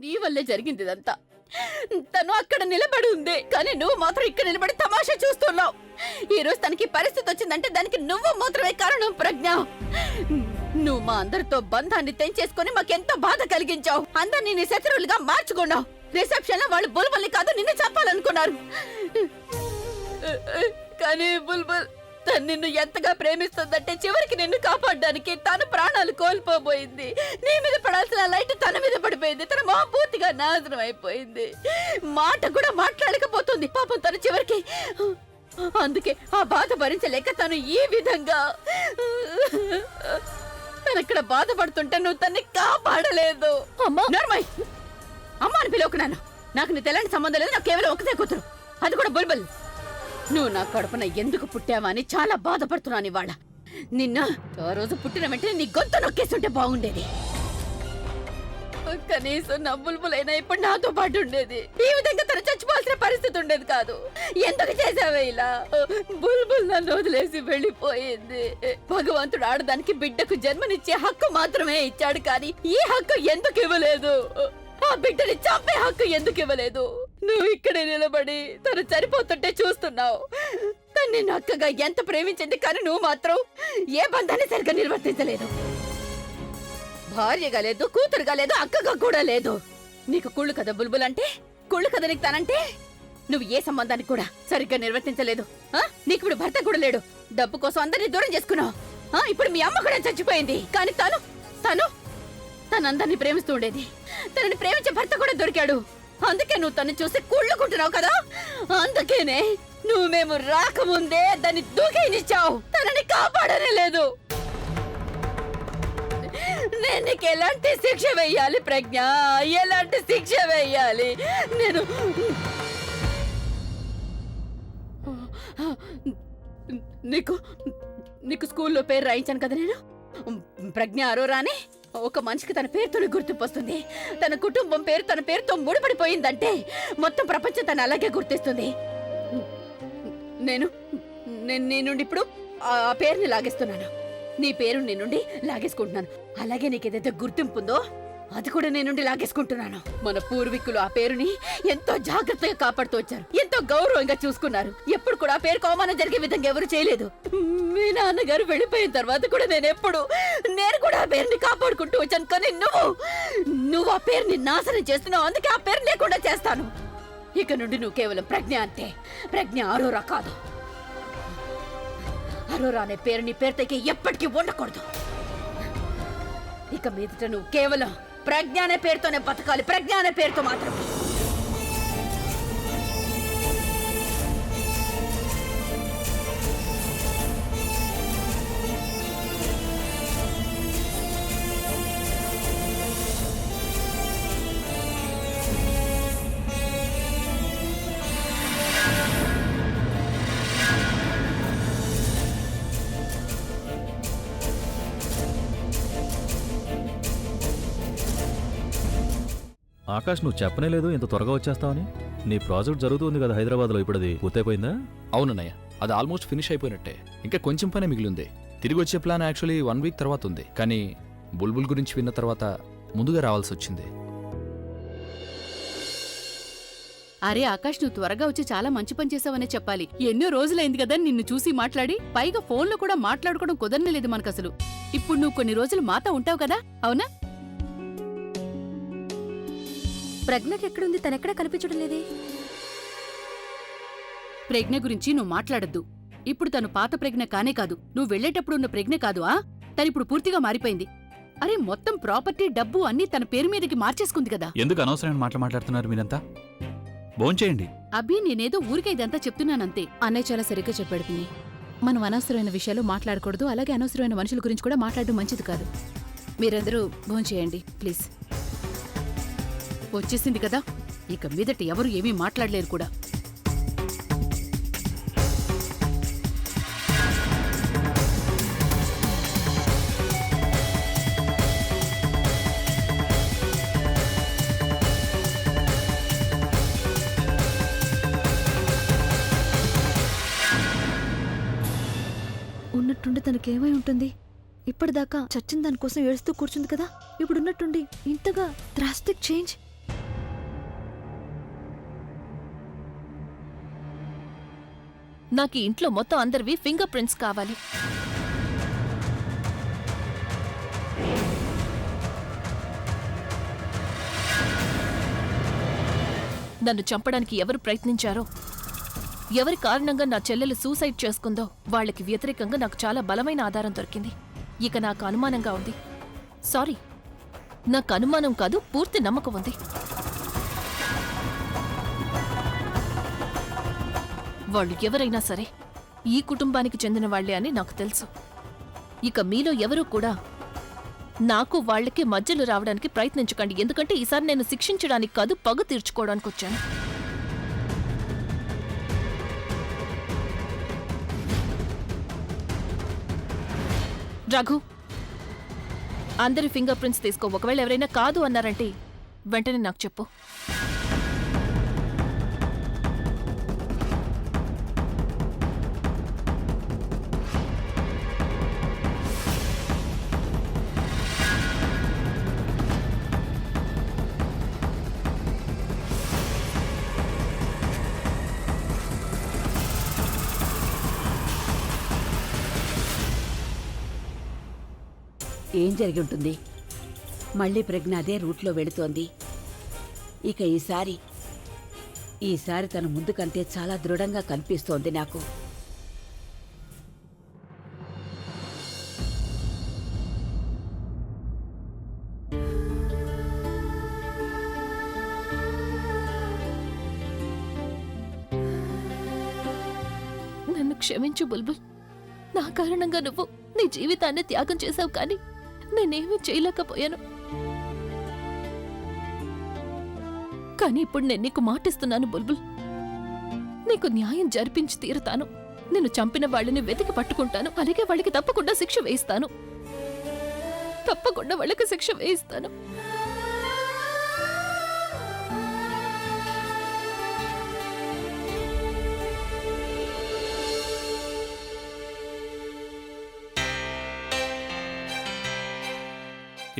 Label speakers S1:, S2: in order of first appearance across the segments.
S1: నీ వల్లే జరిగింది ఇదంతా. తను అక్కడ నిలబడి ఉంది, కానీ నువ్వు మాత్రం ఇక్కడ నిలబడి తమాషా చూస్తున్నావు. ఈ రోజు తనకి పరిస్థితి వచ్చిందంటే దానికి నువ్వు మాత్రమే కారణం ప్రజ్ఞ. నువ్వు మా అందరితో బంధాన్ని తెంచేసుకుని మాకెంతో బాధ కలిగించావు. అందరినీ నీ శత్రువులుగా మార్చుకున్నావు. రిసెప్షన్ లో వాళ్ళు బుల్బుల్ని కాదు నిన్ను చెప్పాలనుకున్నారు, కానీ బుల్బుల్ తను నిన్ను ఎంతగా ప్రేమిస్తుందంటే చివరికి నిన్ను కాపాడడానికి తన ప్రాణాలు కోల్పోబోయింది. నీ మీద పడాల్సిన లైట్ తన మీద పడిపోయింది. తన మొహం పూర్తిగా నాశనం అయిపోయింది. మాట కూడా మాట్లాడకపోతుంది పాపం తన చివరికి. అందుకే ఆ బాధ భరించలేక తను ఈ విధంగా తనక్కడ బాధపడుతుంటే నువ్వు తన్ని కాపాడలేదు. నర్మయ్, అమ్మ అని పిలువకున్నాను. నాకు నీ తెల్లని సంబంధం లేదు. నాకు కేవలం ఒకటే కూతురు, అది కూడా బుల్బుల్. నువ్వు నా కడుపున ఎందుకు పుట్టావా అని చాలా బాధపడుతున్నాను ఇవాళ. నిన్న ఆ రోజు పుట్టిన వెంటనే నీ గొంతు నొక్కేస్తుంటే బాగుండేది. కనీసం నా బుల్బుల్ అయినా ఇప్పుడు నాతో పాటు ఉండేది. ఈ విధంగా తను చచ్చిపోవాల్సిన పరిస్థితి ఉండేది కాదు. ఎందుకు చేసావే ఇలా? బుల్బుల్ నన్ను వదిలేసి వెళ్ళిపోయింది. భగవంతుడు ఆడదానికి బిడ్డకు జన్మనిచ్చే హక్కు మాత్రమే ఇచ్చాడు, కానీ ఈ హక్కు ఎందుకు ఇవ్వలేదు? ఆ బిడ్డని చంపే హక్కు ఎందుకు ఇవ్వలేదు? నువ్వు ఇక్కడే నిలబడి తను చనిపోతుంటే చూస్తున్నావు. తన్ని నక్కగా ఎంత ప్రేమించింది, కానీ నువ్వు మాత్రం ఏ బంధాన్ని సరిగ్గా నిర్వర్తించలేదు. భార్యగా లేదు, కూతురుగా లేదు, అక్కగా కూడా లేదు. నీకు కుళ్ళు కదా బుల్బుల్ అంటే, కుళ్ళు కదా నీకు తనంటే. నువ్వు ఏ సంబంధాన్ని కూడా సరిగ్గా నిర్వర్తించలేదు. నీకు ఇప్పుడు భర్త కూడా లేడు. డబ్బు కోసం అందరినీ దూరం చేసుకున్నావు. ఇప్పుడు మీ అమ్మ కూడా చచ్చిపోయింది, కానీ తనందరినీ ప్రేమిస్తూ ఉండేది. తనని ప్రేమించే భర్త కూడా దొరికాడు. అందుకే నువ్వు తను చూసి కుళ్ళుకుంటున్నావు కదా. అందుకేనే నువ్వు మేము రాకముందే దాన్ని దూకేనిచ్చావు. తనని కాపాడనే లేదు. నేను నీకు ఎలాంటి శిక్ష వేయాలి ప్రజ్ఞ? ఎలాంటి శిక్ష వేయాలి? నేను నీకు స్కూల్లో పేరు రాయించాను కదా నేను, ప్రజ్ఞ అరోరా అని. ఒక మనిషికి తన పేరుతోనే గుర్తింపు వస్తుంది. తన కుటుంబం పేరు తన పేరుతో ముడిపడిపోయిందంటే మొత్తం ప్రపంచం తను అలాగే గుర్తిస్తుంది. నేను నీ నుండి ఇప్పుడు ఆ పేరుని లాగేస్తున్నాను. నీ పేరు నీ నుండి లాగేసుకుంటున్నాను. అలాగే నీకేదైతే గుర్తింపు ఉందో అది కూడా నీ నుండి లాగేసుకుంటున్నాను. మన పూర్వీకులు ఆ పేరుని ఎంతో జాగ్రత్తగా కాపాడుతూ వచ్చారు, ఎంతో గౌరవంగా చూసుకున్నారు. ఎప్పుడు కూడా ఆ పేరుకు అవమానం జరిగే విధంగా ఎవరు చేయలేదు. మీ నాన్నగారు వెళ్ళిపోయిన తర్వాత కూడా నేను కూడా ఆ పేరుని కాపాడుకుంటూ వచ్చాను. కానీ నువ్వు ఆ పేరుని నాశనం చేస్తున్నావు. అందుకే ఆ పేరు లేకుండా చేస్తాను. ఇక నుండి నువ్వు కేవలం ప్రజ్ఞ అంతే. ప్రజ్ఞ అరోరా కాదు. అరోరా అనే పేరు నీ పేరుతోకి ఎప్పటికీ ఉండకూడదు. ఇక మీదట నువ్వు కేవలం ప్రజ్ఞ అనే పేరుతోనే బతకాలి. ప్రజ్ఞ అనే పేరుతో మాత్రమే.
S2: ఆకాష్, నువ్వు చెప్పనే లేదు ఇంత త్వరగా వచ్చేస్తావని. నీ ప్రాజెక్ట్ జరుగుతుంది కదా హైదరాబాద్లో, ఇప్పుడు అది పూర్తయిపోయిందా?
S3: అవునన్నయ్య, అది ఆల్మోస్ట్ ఫినిష్ అయిపోయినట్టే. ఇంకా కొంచెం పనే మిగిలింది. తిరిగి వచ్చే ప్లాన్ యాక్చువల్లీ 1 వీక్ తర్వాత ఉంది, కానీ బుల్బుల్ గురించి విన్న తర్వాత ముందుగా రావాల్సి వచ్చింది.
S1: అరే ఆకాష్, నువ్వు త్వరగా వచ్చి చాలా మంచి పని చేసావనే చెప్పాలి. ఎన్నో రోజులైంది కదా నిన్ను చూసి మాట్లాడి. పైగా ఫోన్లో కూడా మాట్లాడుకోవడం కుదరలేదు మనకు అసలు. ఇప్పుడు నువ్వు కొన్ని రోజులు మాతో ఉంటావు కదా, అవునా?
S4: ప్రజ్ఞకి ఎక్కడుంది? తనెక్కడా కనిపించడం లేదే.
S1: ప్రజ్ఞ గురించి నువ్వు మాట్లాడద్దు. ఇప్పుడు తను పాత ప్రజ్ఞ కానే కాదు. నువ్వు వెళ్లేటప్పుడు ఉన్న ప్రజ్ఞ కాదు. తనిప్పుడు పూర్తిగా మారిపోయింది. అరే, మొత్తం ప్రాపర్టీ, డబ్బు అన్నీ తన పేరు మీదకి మార్చేసుకుంది కదా.
S2: ఎందుకు అనవసరమైన మాటలు మాట్లాడుతున్నారు మీరంతా? భోంచేయండి.
S1: అభి, నేనేదో ఊరికే ఇదంతా చెప్తున్నానంతే.
S4: అన్నయ్య చాలా సరిగ్గా చెప్పాడు పిన్ని. మనం అనవసరమైన విషయాలు మాట్లాడకూడదు. అలాగే అనవసరమైన మనుషుల గురించి కూడా మాట్లాడడం మంచిది కాదు. మీరందరూ భోంచేయండి ప్లీజ్.
S1: వచ్చేసింది కదా, ఇక మీదట ఎవరు ఏమీ మాట్లాడలేరు కూడా.
S4: ఉన్నట్టుండి తనకేమై ఉంటుంది? ఇప్పటిదాకా చచ్చిన దానికోసం ఏడుస్తూ కూర్చుంది కదా, ఇప్పుడున్నట్టుండి ఇంతగా డ్రాస్టిక్ చేంజ్.
S5: నాకు ఈ ఇంట్లో మొత్తం అందరివి ఫింగర్ ప్రింట్స్ కావాలి. నన్ను చంపడానికి ఎవరు ప్రయత్నించారో, ఎవరి కారణంగా నా చెల్లెలు సూసైడ్ చేసుకుందో వాళ్ళకి వ్యతిరేకంగా నాకు చాలా బలమైన ఆధారం దొరికింది. ఇక నాకు అనుమానంగా ఉంది. సారీ, నాకు అనుమానం కాదు, పూర్తి నమ్మకం ఉంది. వాళ్ళు ఎవరైనా సరే ఈ కుటుంబానికి చెందిన వాళ్లే అని నాకు తెలుసు. ఇక మీలో ఎవరూ కూడా నాకు వాళ్ళకి మధ్యలో రావడానికి ప్రయత్నించకండి. ఎందుకంటే ఈసారి నేను శిక్షించడానికి కాదు, పగ తీర్చుకోవడానికి వచ్చాను. రఘు, అందరి ఫింగర్ ప్రింట్స్ తీసుకో. ఒకవేళ ఎవరైనా కాదు అన్నారంటే వెంటనే నాకు చెప్పు.
S6: ఏం జరిగి ఉంటుంది? మళ్ళీ ప్రజ్ఞ అదే రూట్లో వెళుతోంది. ఇక ఈసారి తన ముందుకంటే చాలా దృఢంగా కనిపిస్తోంది నాకు.
S5: నన్ను క్షమించు బుల్బుల్. నా కారణంగా నువ్వు నీ జీవితాన్ని త్యాగం చేశావు, కానీ నేనేమీ చేయలేకపోయాను. కానీ ఇప్పుడు నేను నీకు మాటిస్తున్నాను బుల్బుల్, నీకు న్యాయం జరిపించి తీరుతాను. నిన్ను చంపిన వాళ్ళని వెతికి పట్టుకుంటాను. అలాగే వాళ్ళకి తప్పకుండా శిక్ష వేయిస్తాను. తప్పకుండా వాళ్ళకి శిక్ష వేయిస్తాను.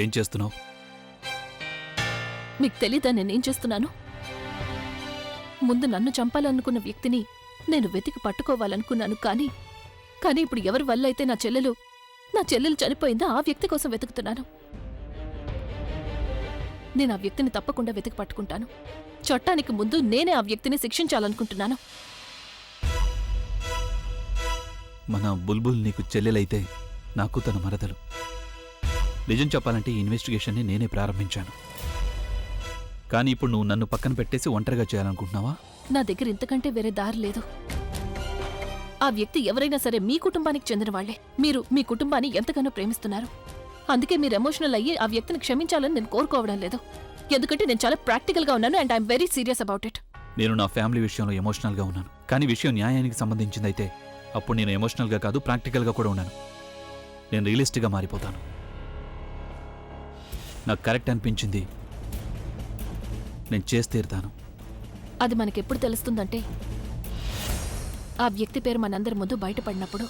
S3: ఏం చేస్తున్నావు?
S5: మీకు తెలీదా నేనేం చేస్తున్నాను? ముందు నన్ను చంపాలనుకున్న వ్యక్తిని నేను వెతికి పట్టుకోవాలనుకున్నాను. కానీ ఇప్పుడు ఎవరి వల్ల అయితే నా చెల్లెలు చనిపోయిందో ఆ వ్యక్తి కోసం వెతుకుతున్నాను. నేను ఆ వ్యక్తిని తప్పకుండా వెతికి పట్టుకుంటాను. చట్టానికి ముందు నేనే ఆ వ్యక్తిని శిక్షించాలనుకుంటున్నాను.
S7: మన బుల్బుల్ నీకు చెల్లెలైతే నాకు తన మరదలు. నిజం చెప్పాలంటే ఈ ఇన్వెస్టిగేషన్ని నేనే ప్రారంభించాను. కానీ ఇప్పుడు నువ్వు నన్ను పక్కన పెట్టేసి ఒంటరిగా చేయాలనుకుంటున్నావా?
S5: నా దగ్గర ఇంతకంటే వేరే దారి లేదు. ఆ వ్యక్తి ఎవరైనా సరే మీ కుటుంబానికి చెందిన వాళ్లే. మీరు మీ కుటుంబాన్ని ఎంతగానో ప్రేమిస్తున్నారు. అందుకే మీరు ఎమోషనల్ అయ్యి ఆ వ్యక్తిని క్షమించాలని నేను కోరుకోవడం లేదు. ఎందుకంటే నేను చాలా ప్రాక్టికల్గా ఉన్నాను and I'm very serious about it.
S7: నేను నా ఫ్యామిలీ విషయంలో ఎమోషనల్గా ఉన్నాను. కానీ విషయం న్యాయానికి సంబంధించిందైతే అప్పుడు నేను ఎమోషనల్గా కాదు, ప్రాక్టికల్గా కూడా ఉన్నాను. నేను రియలిస్టిక్గా మారిపోతాను. నాకు కరెక్ట్ అనిపించింది నేను చేసి తీరుతాను.
S5: అది మనకెప్పుడు తెలుస్తుందంటే ఆ వ్యక్తి పేరు మనందరి ముందు బయటపడినప్పుడు.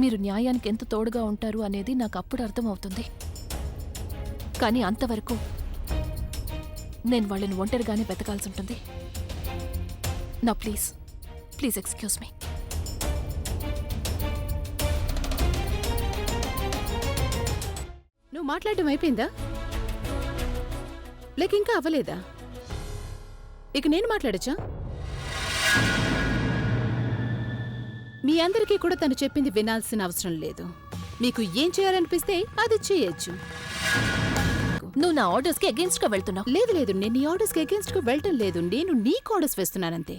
S5: మీరు న్యాయానికి ఎంత తోడుగా ఉంటారు అనేది నాకు అప్పుడు అర్థమవుతుంది. కానీ అంతవరకు నేను వాళ్ళని ఒంటరిగానే వెతకాల్సి ఉంటుంది. నా ప్లీజ్ ఎక్స్క్యూజ్ మీ.
S4: నువ్వు మాట్లాడడం అయిపోయిందా? లేక ఇంకా అవ్వలేదా? ఇక నేను మాట్లాడచ్చా? మీ అందరికీ కూడా తను చెప్పింది వినాల్సిన అవసరం లేదు. మీకు ఏం చేయాలనిపిస్తే అది చేయొచ్చు.
S5: నువ్వు నా ఆర్డర్స్కి అగేన్స్ట్గా వెళ్తున్నావు.
S4: లేదు, నేను నీ ఆర్డర్స్కి అగేన్స్ట్గా వెళ్ళటం లేదు. నేను నీకు ఆర్డర్స్ వేస్తున్నానంతే.